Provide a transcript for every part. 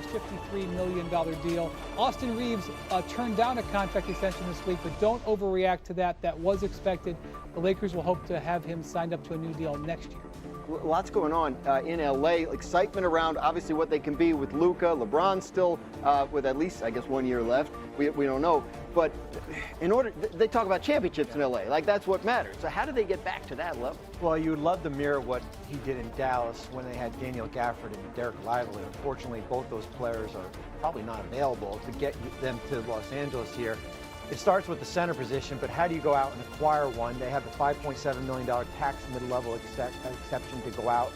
Lakers' $53 million deal. Austin Reeves turned down a contract extension this week, but don't overreact to that. That was expected. The Lakers will hope to have him signed up to a new deal next year. Lots going on in LA. Excitement around obviously what they can be with Luka. LeBron still with at least, I guess, 1 year left. We don't know. But in order, they talk about championships in LA. Like, that's what matters. So how do they get back to that level? Well, you would love to mirror what he did in Dallas when they had Daniel Gafford and Derek Lively. Unfortunately, both those players are probably not available to get them to Los Angeles here. It starts with the center position, but how do you go out and acquire one? They have the $5.7 million tax mid-level exception to go out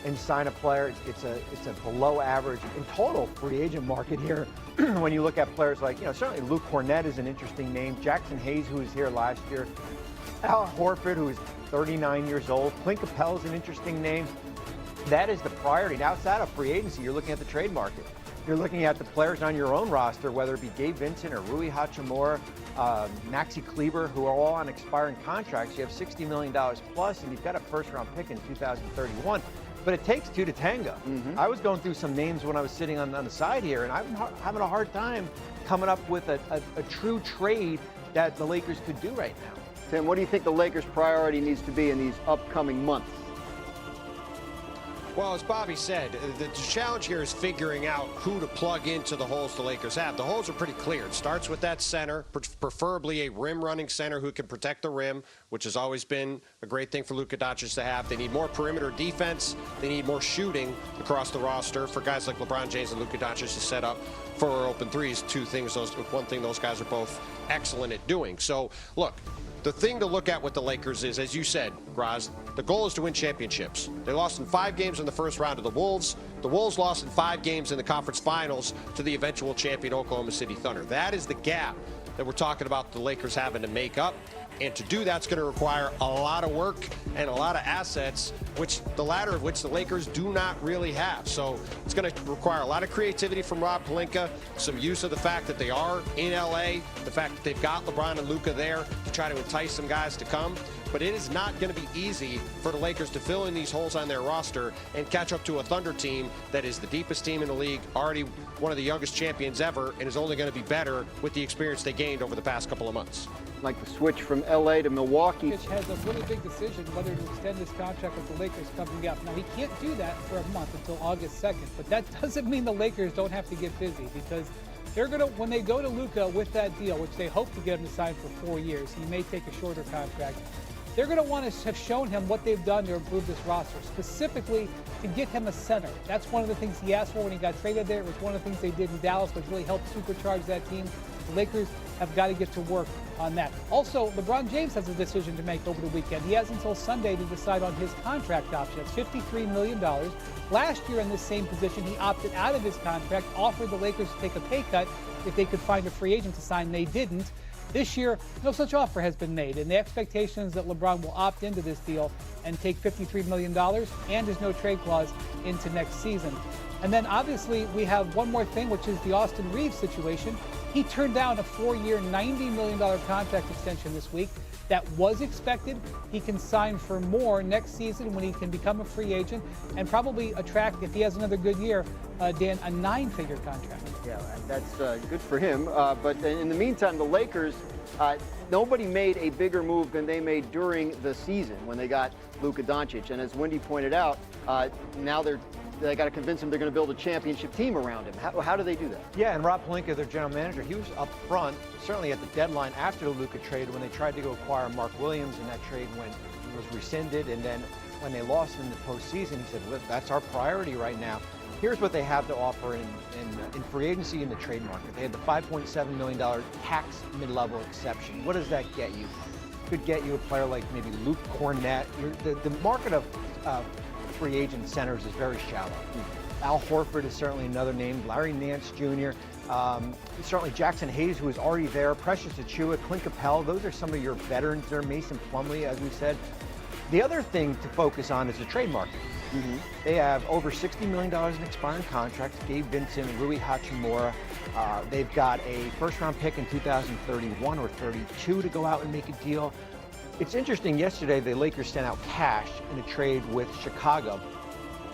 and sign a player. It's a below average in total free agent market here. When you look at players like, certainly Luke Cornett is an interesting name. Jackson Hayes, who was here last year. Al Horford, who is 39 years old. Clint Capella is an interesting name. That is the priority. Now, outside of free agency, you're looking at the trade market. You're looking at the players on your own roster, whether it be Gabe Vincent or Rui Hachimura, Maxi Kleber, who are all on expiring contracts. You have $60 million plus, and you've got a first-round pick in 2031. But it takes two to tango. I was going through some names when I was sitting on the side here, and I'm having a hard time coming up with a true trade that the Lakers could do right now. Tim, what do you think the Lakers' priority needs to be in these upcoming months? Well, as Bobby said, the challenge here is figuring out who to plug into the holes the Lakers have. The holes are pretty clear. It starts with that center, preferably a rim-running center who can protect the rim, which has always been a great thing for Luka Doncic to have. They need more perimeter defense. They need more shooting across the roster for guys like LeBron James and Luka Doncic to set up for open threes. One thing those guys are both excellent at doing. So, look. The thing to look at with the Lakers is, as you said, Graz, the goal is to win championships. They lost in 5 games in the first round to the Wolves. The Wolves lost in 5 games in the conference finals to the eventual champion Oklahoma City Thunder. That is the gap that we're talking about the Lakers having to make up. And to do that's going to require a lot of work and a lot of assets, which the latter of which the Lakers do not really have. So it's going to require a lot of creativity from Rob Pelinka, some use of the fact that they are in LA, the fact that they've got LeBron and Luka there to try to entice some guys to come. But it is not going to be easy for the Lakers to fill in these holes on their roster and catch up to a Thunder team that is the deepest team in the league, already one of the youngest champions ever, and is only going to be better with the experience they gained over the past couple of months. Like the switch from LA to Milwaukee. Jokic has a really big decision whether to extend his contract with the Lakers coming up. Now, he can't do that for a month until August 2nd, but that doesn't mean the Lakers don't have to get busy, because they're going to, when they go to Luka with that deal, which they hope to get him to sign for 4 years, he may take a shorter contract. They're going to want to have shown him what they've done to improve this roster, specifically to get him a center. That's one of the things he asked for when he got traded there. It was one of the things they did in Dallas, which really helped supercharge that team. The Lakers have got to get to work on that. Also, LeBron James has a decision to make over the weekend. He has until Sunday to decide on his contract option. It's $53 million. Last year in this same position, he opted out of his contract, offered the Lakers to take a pay cut if they could find a free agent to sign. They didn't. This year, no such offer has been made, and the expectation is that LeBron will opt into this deal and take $53 million and his no-trade clause into next season. And then, obviously, we have one more thing, which is the Austin Reeves situation. He turned down a 4-year, $90 million contract extension this week. That was expected. He can sign for more next season when he can become a free agent and probably attract, if he has another good year, Dan, a 9-figure contract. Yeah, that's good for him. But in the meantime, the Lakers, nobody made a bigger move than they made during the season when they got Luka Doncic. And as Wendy pointed out, now they got to convince him they're going to build a championship team around him. How do they do that? Yeah, and Rob Pelinka, their general manager, he was up front, certainly at the deadline after the Luka trade when they tried to go acquire Mark Williams, and that trade was rescinded. And then when they lost in the postseason, he said, look, that's our priority right now. Here's what they have to offer in free agency in the trade market. They had the $5.7 million tax mid-level exception. What does that get you? Could get you a player like maybe Luke Cornett. The market of free agent centers is very shallow. Al Horford is certainly another name. Larry Nance Jr. Certainly Jackson Hayes, who is already there. Precious Achiuwa, Clint Capella. Those are some of your veterans there. Mason Plumlee, as we said. The other thing to focus on is the trade market. They have over $60 million in expiring contracts. Gabe Vincent, Rui Hachimura. They've got a first-round pick in 2031 or 32 to go out and make a deal. It's interesting, yesterday the Lakers sent out cash in a trade with Chicago.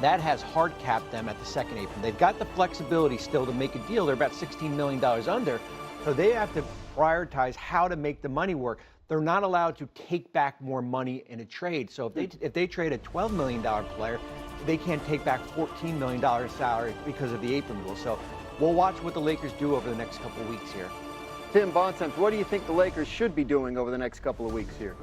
that has hard capped them at the second apron. They've got the flexibility still to make a deal. They're about $16 million under, so they have to prioritize how to make the money work. They're not allowed to take back more money in a trade. So if they trade a $12 million player, they can't take back $14 million salary because of the apron rule. So we'll watch what the Lakers do over the next couple of weeks here. Tim Bontemps, what do you think the Lakers should be doing over the next couple of weeks here?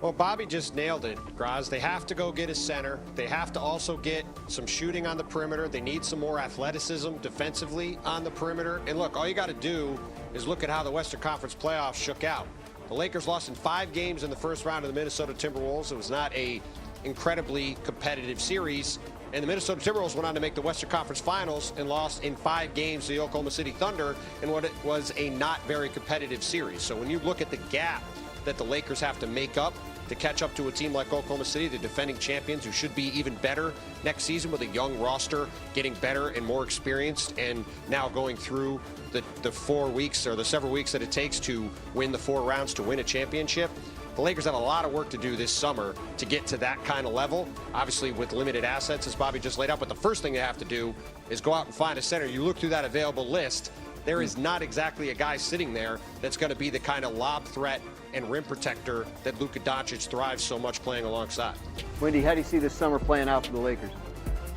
Well, Bobby just nailed it, Graz. They have to go get a center. They have to also get some shooting on the perimeter. They need some more athleticism defensively on the perimeter. And look, all you got to do is look at how the Western Conference playoffs shook out. The Lakers lost in 5 games in the first round of the Minnesota Timberwolves. It was not a incredibly competitive series. And the Minnesota Timberwolves went on to make the Western Conference Finals and lost in 5 games to the Oklahoma City Thunder in what it was a not very competitive series. So when you look at the gap that the Lakers have to make up to catch up to a team like Oklahoma City, the defending champions, who should be even better next season with a young roster, getting better and more experienced, and now going through the 4 weeks or the several weeks that it takes to win the 4 rounds to win a championship. The Lakers have a lot of work to do this summer to get to that kind of level, obviously with limited assets, as Bobby just laid out. But the first thing they have to do is go out and find a center. You look through that available list, there is not exactly a guy sitting there that's going to be the kind of lob threat and rim protector that Luka Doncic thrives so much playing alongside. Wendy, how do you see this summer playing out for the Lakers?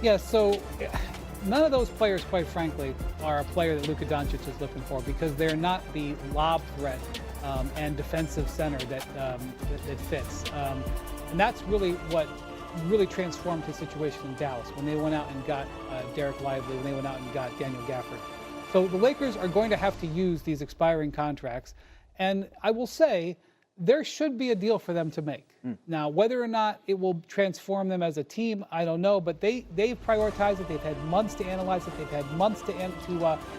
Yeah, so none of those players, quite frankly, are a player that Luka Doncic is looking for, because they're not the lob threat and defensive center that fits. And that's really what really transformed his situation in Dallas when they went out and got Derek Lively, when they went out and got Daniel Gafford. So the Lakers are going to have to use these expiring contracts. And I will say, there should be a deal for them to make. Now, whether or not it will transform them as a team, I don't know. But they've prioritized it. They've had months to analyze it. They've had months to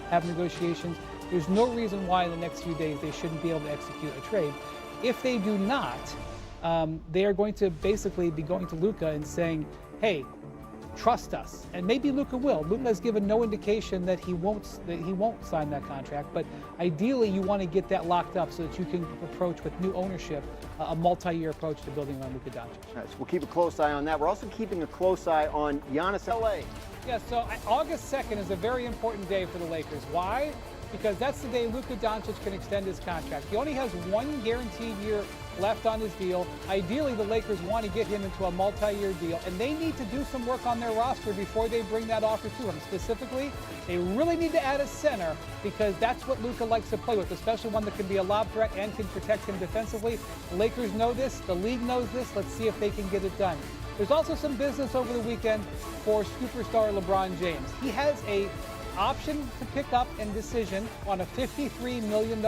have negotiations. There's no reason why in the next few days they shouldn't be able to execute a trade. If they do not, they are going to basically be going to Luka and saying, hey, trust us. And maybe Luka will. Luka has given no indication that he won't sign that contract, but ideally you want to get that locked up so that you can approach with new ownership a multi-year approach to building around Luka Doncic. Right, so we'll keep a close eye on that. We're also keeping a close eye on Giannis LA. Yeah, so August 2nd is a very important day for the Lakers. Why? Because that's the day Luka Doncic can extend his contract. He only has 1 guaranteed year left on his deal. Ideally, the Lakers want to get him into a multi-year deal, and they need to do some work on their roster before they bring that offer to him. Specifically, they really need to add a center, because that's what Luka likes to play with, especially one that can be a lob threat and can protect him defensively. The Lakers know this. The league knows this. Let's see if they can get it done. There's also some business over the weekend for superstar LeBron James. He has a option to pick up and decision on a $53 million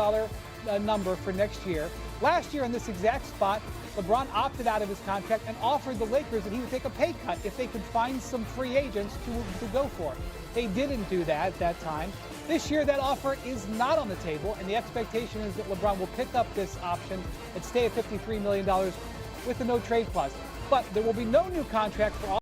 number for next year. Last year in this exact spot, LeBron opted out of his contract and offered the Lakers that he would take a pay cut if they could find some free agents to go for it. They didn't do that at that time. This year, that offer is not on the table, and the expectation is that LeBron will pick up this option and stay at $53 million with a no-trade clause. But there will be no new contract for all